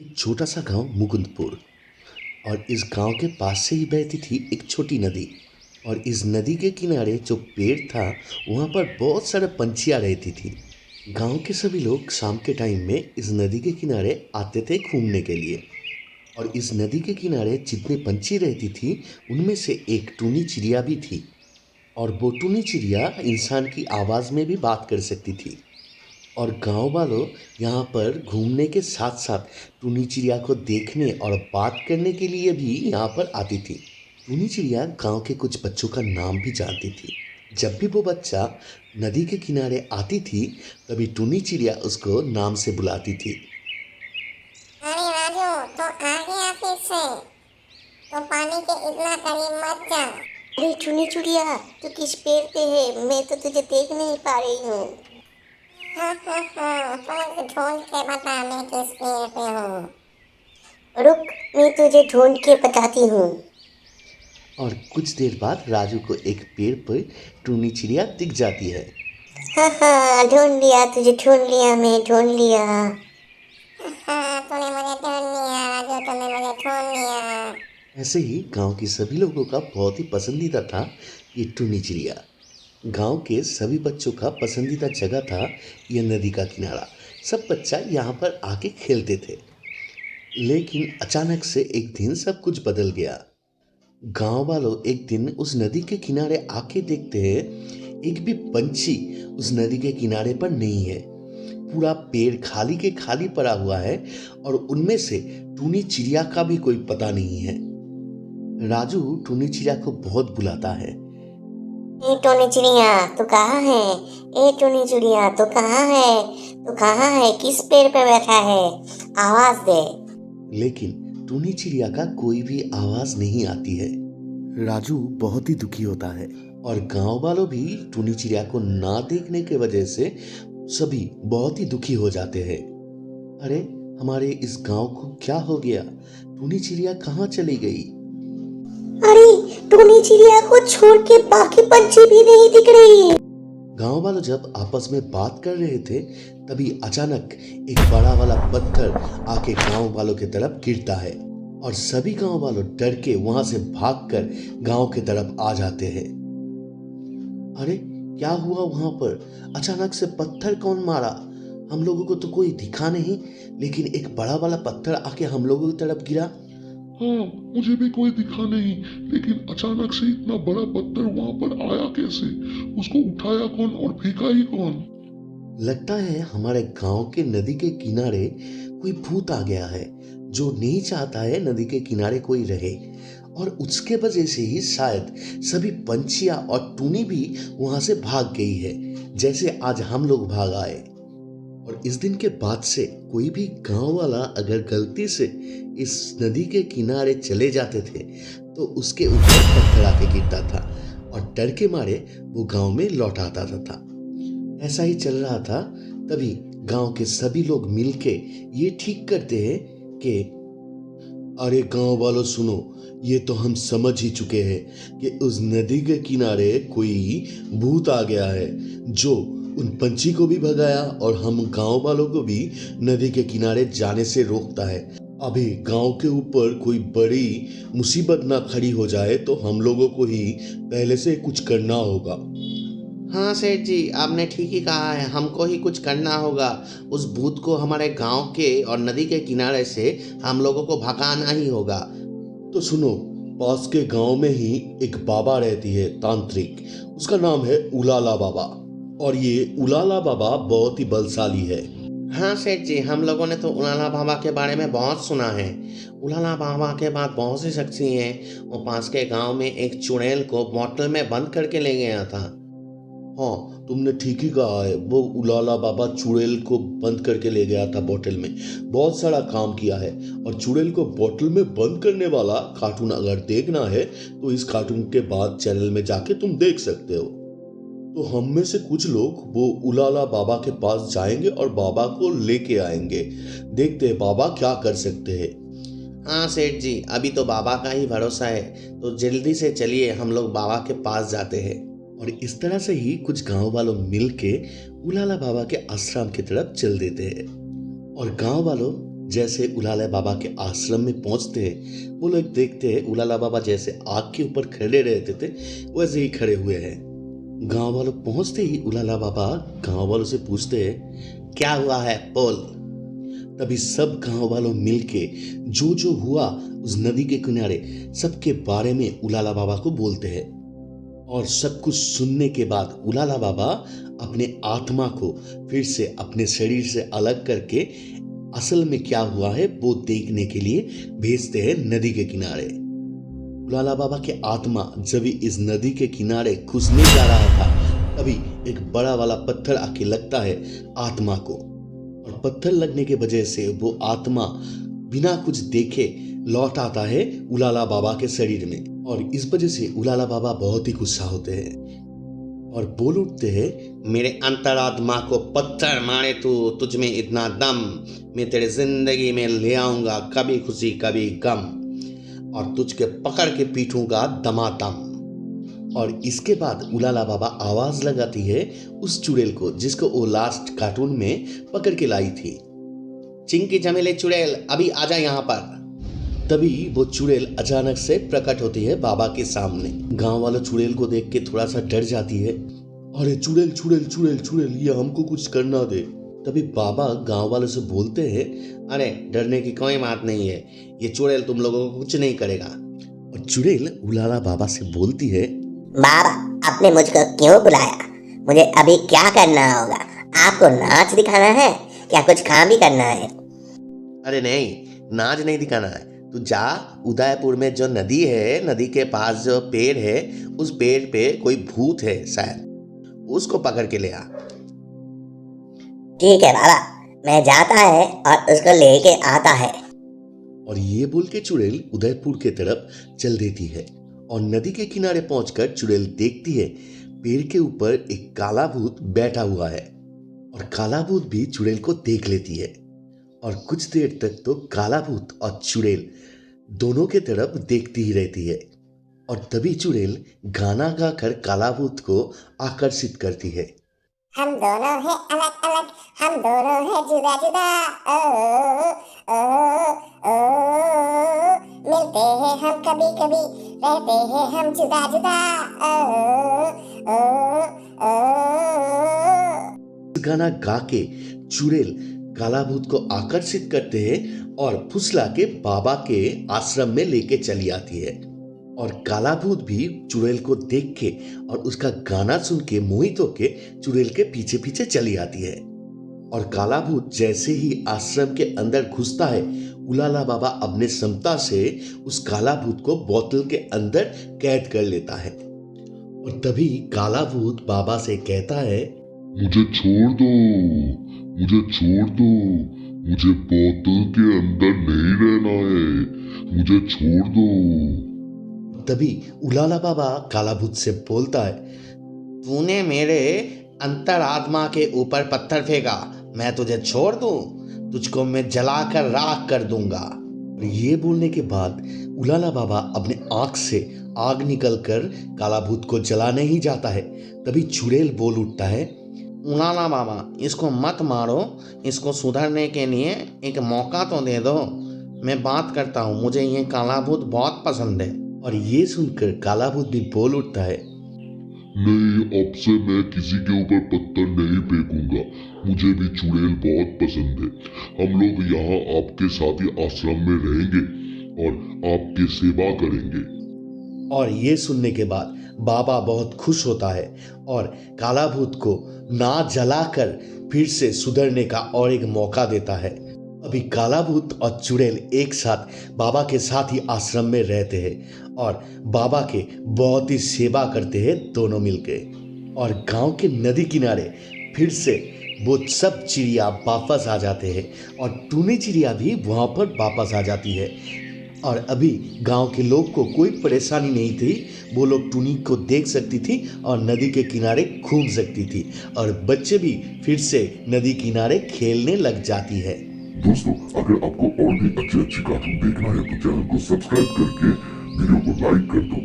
एक छोटा सा गांव मुकुंदपुर। और इस गांव के पास से ही बहती थी एक छोटी नदी। और इस नदी के किनारे जो पेड़ था वहाँ पर बहुत सारे पंछियाँ रहती थी। गांव के सभी लोग शाम के टाइम में इस नदी के किनारे आते थे घूमने के लिए। और इस नदी के किनारे जितने पंछी रहती थी उनमें से एक टूनी चिड़िया भी थी। और वो टूनी चिड़िया इंसान की आवाज़ में भी बात कर सकती थी। और गांव वालों यहाँ पर घूमने के साथ साथ टूनी चिड़िया को देखने और बात करने के लिए भी यहाँ पर आती थी। टूनी चिड़िया गांव के कुछ बच्चों का नाम भी जानती थी। जब भी वो बच्चा नदी के किनारे आती थी तभी टूनी चिड़िया उसको नाम से बुलाती थी। अरे राजू, तो आ गया फिर से। तो पानी के इतना करीब मत जा। अरे चुनी चुड़िया, तू किस पेड़ पे है? मैं तो तुझे देख नहीं पा रही हूँ। तो मुझे ढूंढ के बता मैं किस पेड़ पे हूँ। रुक, मैं तुझे ढूंढ के बताती हूँ। और कुछ देर बाद राजू को एक पेड़ पर टूनी चिड़िया दिख जाती है। हाँ, ढूंढ लिया तुझे, ढूंढ लिया, मैं ढूंढ लिया। तूने मुझे ढूंढ लिया राजू, तूने मुझे ढूंढ लिया। ऐसे ही गांव के सभी लोगों का बहुत ही पसंदीदा था ये टूनी चिड़िया। गांव के सभी बच्चों का पसंदीदा जगह था यह नदी का किनारा। सब बच्चा यहाँ पर आके खेलते थे। लेकिन अचानक से एक दिन सब कुछ बदल गया। गांव वालों एक दिन उस नदी के किनारे आके देखते हैं एक भी पंछी उस नदी के किनारे पर नहीं है। पूरा पेड़ खाली के खाली पड़ा हुआ है और उनमें से टूनी चिड़िया का भी कोई पता नहीं है। राजू टूनी चिड़िया को बहुत बुलाता है। ए टोनी चिड़िया, तू कहाँ है? ए टोनी चिड़िया, तू कहाँ है? तू कहाँ है? किस पेड़ पे बैठा है? आवाज दे। लेकिन टूनी चिड़िया का कोई भी आवाज नहीं आती है। राजू बहुत ही दुखी होता है और गांव वालों भी टूनी चिड़िया को ना देखने के वजह से सभी बहुत ही दुखी हो जाते हैं। अरे हमारे इस गांव को क्या हो गया? टूनी चिड़िया कहाँ चली गई? अरे टोनी चिड़िया को छोड़ के बाकी पंछी भी नहीं दिख रही। गांव वालों जब आपस में बात कर रहे थे तभी अचानक एक बड़ा वाला पत्थर आके गांव वालों की तरफ गिरता है और सभी गांव वालों डर के वहां से भागकर गांव की तरफ आ जाते हैं। अरे क्या हुआ वहां पर? अचानक से पत्थर कौन मारा? हम लोगों को तो कोई दिखा नहीं, लेकिन एक बड़ा वाला पत्थर आके हम लोगों की तरफ गिरा। हाँ, मुझे भी कोई दिखा नहीं, लेकिन अचानक से इतना बड़ा पत्थर वहां पर आया कैसे? उसको उठाया कौन और फेंका ही कौन? लगता है हमारे गांव के नदी के किनारे कोई भूत आ गया है जो नहीं चाहता है नदी के किनारे कोई रहे। और उसके वजह से ही शायद सभी पंछियां और टूनी भी वहां से भाग गई है, जैसे आज हम लोग भाग आए। और इस दिन के बाद से कोई भी गांव वाला अगर गलती से इस नदी के किनारे चले जाते थे तो उसके ऊपर पत्थर आके गिरता था और डर के मारे वो गांव में लौट आता था। ऐसा ही चल रहा था, तभी गांव के सभी लोग मिलके ये ठीक करते हैं कि अरे गांव वालों सुनो, ये तो हम समझ ही चुके हैं कि उस नदी के किनारे कोई भूत आ गया है जो उन पंछी को भी भगाया और हम गांव वालों को भी नदी के किनारे जाने से रोकता है। अभी गांव के ऊपर कोई बड़ी मुसीबत ना खड़ी हो जाए तो हम लोगों को ही पहले से कुछ करना होगा। हाँ सेठ जी, आपने ठीक ही कहा है, हमको ही कुछ करना होगा। उस भूत को हमारे गांव के और नदी के किनारे से हम लोगों को भगाना ही होगा। तो सुनो, पास के गांव में ही एक बाबा रहती है तांत्रिक, उसका नाम है उलाला बाबा। और ये उलाला बाबा बहुत ही बलशाली है। हाँ सेठ जी, हम लोगों ने तो उलाला बाबा के बारे में बहुत सुना है। उलाला बाबा के बाद बहुत सी शख्सी हैं। वो पास के गांव में एक चुड़ैल को बोतल में बंद करके ले गया था। हाँ, तुमने ठीक ही कहा है, वो उलाला बाबा चुड़ैल को बंद करके ले गया था बोतल में। बहुत सारा काम किया है। और चुड़ैल को बोतल में बंद करने वाला कार्टून अगर देखना है तो इस कार्टून के बाद चैनल में जाके तुम देख सकते हो। तो हम में से कुछ लोग वो उलाला बाबा के पास जाएंगे और बाबा को लेके आएंगे। देखते हैं बाबा क्या कर सकते हैं। हाँ सेठ जी, अभी तो बाबा का ही भरोसा है, तो जल्दी से चलिए हम लोग बाबा के पास जाते हैं। और इस तरह से ही कुछ गांव वालों मिलके उलाला बाबा के आश्रम की तरफ चल देते हैं। और गांव वालों जैसे उलाला बाबा के आश्रम में पहुंचते हैं, वो लोग देखते हैं उलाला बाबा जैसे आग के ऊपर खड़े रहते थे वैसे ही खड़े हुए हैं। गांव वालों पहुंचते ही उलाला बाबा गांव वालों से पूछते हैं, क्या हुआ है बोल। तभी सब गांव वालों मिलके जो हुआ उस नदी के किनारे सबके बारे में उलाला बाबा को बोलते हैं। और सब कुछ सुनने के बाद उलाला बाबा अपने आत्मा को फिर से अपने शरीर से अलग करके असल में क्या हुआ है वो देखने के लिए भेजते हैं नदी के किनारे। उलाला बाबा के आत्मा जब इस नदी के किनारे घुसने जा रहा था तभी एक बड़ा वाला पत्थर आके लगता है आत्मा को, और पत्थर लगने के वजह से वो आत्मा बिना कुछ देखे लौट आता है उलाला बाबा के शरीर में। और इस वजह से उलाला बाबा बहुत ही गुस्सा होते हैं और बोल उठते हैं, मेरे अंतरात्मा को पत्थर मारे तू, तुझ में इतना दम, मैं तेरे जिंदगी में ले आऊंगा कभी खुशी कभी गम, और तुझके पकड़ के पीटूंगा दमादम। और इसके बाद उलाला बाबा आवाज लगाती है उस चुड़ैल को जिसको वो लास्ट कार्टून में पकड़ के लाई थी, चिंकी चमेली चुड़ैल अभी आजा यहाँ पर। तभी वो चुड़ैल अचानक से प्रकट होती है बाबा के सामने। गांव वालों चुड़ैल को देख के थोड़ा सा डर जाती है, अरे चुड़ैल चुड़ैल चुड़ैल चुड़ैल ये हमको कुछ करना दे। तभी बाबा गांव वालों से बोलते हैं, अरे डरने की कोई बात नहीं है, ये चुड़ैल तुम लोगों को कुछ नहीं करेगा। और चुड़ैल उलाला बाबा से बोलती है, बाबा आपने मुझको क्यों बुलाया? मुझे अभी क्या करना होगा? आपको नाच दिखाना है क्या कुछ काम भी करना है? अरे नहीं, नाच नहीं दिखाना है, तू जा उदयपुर में जो नदी है, नदी के पास जो पेड़ है उस पेड़ पे कोई भूत है शायद, उसको पकड़ के ले आ। ठीक है बाबा, मैं जाता है और उसको लेके आता है। और ये बोल के चुड़ैल उदयपुर के तरफ चल देती है। और नदी के किनारे पहुंचकर चुड़ैल देखती है पेड़ के ऊपर एक काला भूत बैठा हुआ है, और काला भूत भी चुड़ैल को देख लेती है। और कुछ देर तक तो काला भूत और चुड़ैल दोनों के तरफ देखती ही रहती है। और तभी चुड़ैल गाना गाकर काला भूत को आकर्षित करती है। हम दोनों हैं अलग अलग, हम दोनों हैं जुदा जुदा, ओ, ओ, ओ, ओ, मिलते हैं हम कभी कभी, रहते हैं हम जुदा जुदा, ओ, ओ, ओ, ओ। गाना गा के चुड़ैल काला भूत को आकर्षित करते हैं और फुसला के बाबा के आश्रम में लेके चली आती है। और काला भूत भी चुड़ैल को देख के और उसका गाना सुन के मोहित होके चुड़ैल के पीछे पीछे चली आती है। और काला भूत जैसे ही आश्रम के अंदर घुसता है, उलाला बाबा अपने क्षमता से उस काला भूत को बोतल के अंदर कैद कर लेता है। और तभी काला भूत बाबा से कहता है, मुझे छोड़ दो, मुझे छोड़ दो, मुझे बोतल के अंदर नहीं रहना है, मुझे छोड़ दो। तभी उलाला बाबा काला भूत से बोलता है, तूने मेरे अंतरात्मा के ऊपर पत्थर फेंका, मैं तुझे छोड़ दूं? तुझको मैं जलाकर राख कर दूंगा। और ये बोलने के बाद उलाला बाबा अपने आंख से आग निकलकर काला भूत को जलाने ही जाता है। तभी चुड़ैल बोल उठता है, उलाला बाबा इसको मत मारो, इसको सुधरने के लिए एक मौका तो दे दो, मैं बात करता हूँ, मुझे ये काला भूत बहुत पसंद है। और ये सुनकर काला भूत भी बोल उठता है, नहीं, अब से मैं किसी के ऊपर पत्थर नहीं फेंकूंगा, मुझे भी चुड़ैल बहुत पसंद है। हम लोग यहाँ आपके साथ ही आश्रम में रहेंगे और आपकी सेवा करेंगे। और ये सुनने के बाद बाबा बहुत खुश होता है और काला भूत को ना जलाकर फिर से सुधरने का और एक मौका देता है। अभी काला भूत और चुड़ैल एक साथ बाबा के साथ ही आश्रम में रहते हैं और बाबा के बहुत ही सेवा करते हैं दोनों मिलके। और गांव के नदी किनारे फिर से वो सब चिड़िया वापस आ जाते हैं और टूनी चिड़िया भी वहाँ पर वापस आ जाती है। और अभी गांव के लोग को कोई परेशानी नहीं थी, वो लोग टूनी को देख सकती थी और नदी के किनारे घूम सकती थी और बच्चे भी फिर से नदी किनारे खेलने लग जाती है। दोस्तों, अगर आपको और भी अच्छी कार्टून देखना है तो चैनल को सब्सक्राइब करके वीडियो को लाइक कर दो।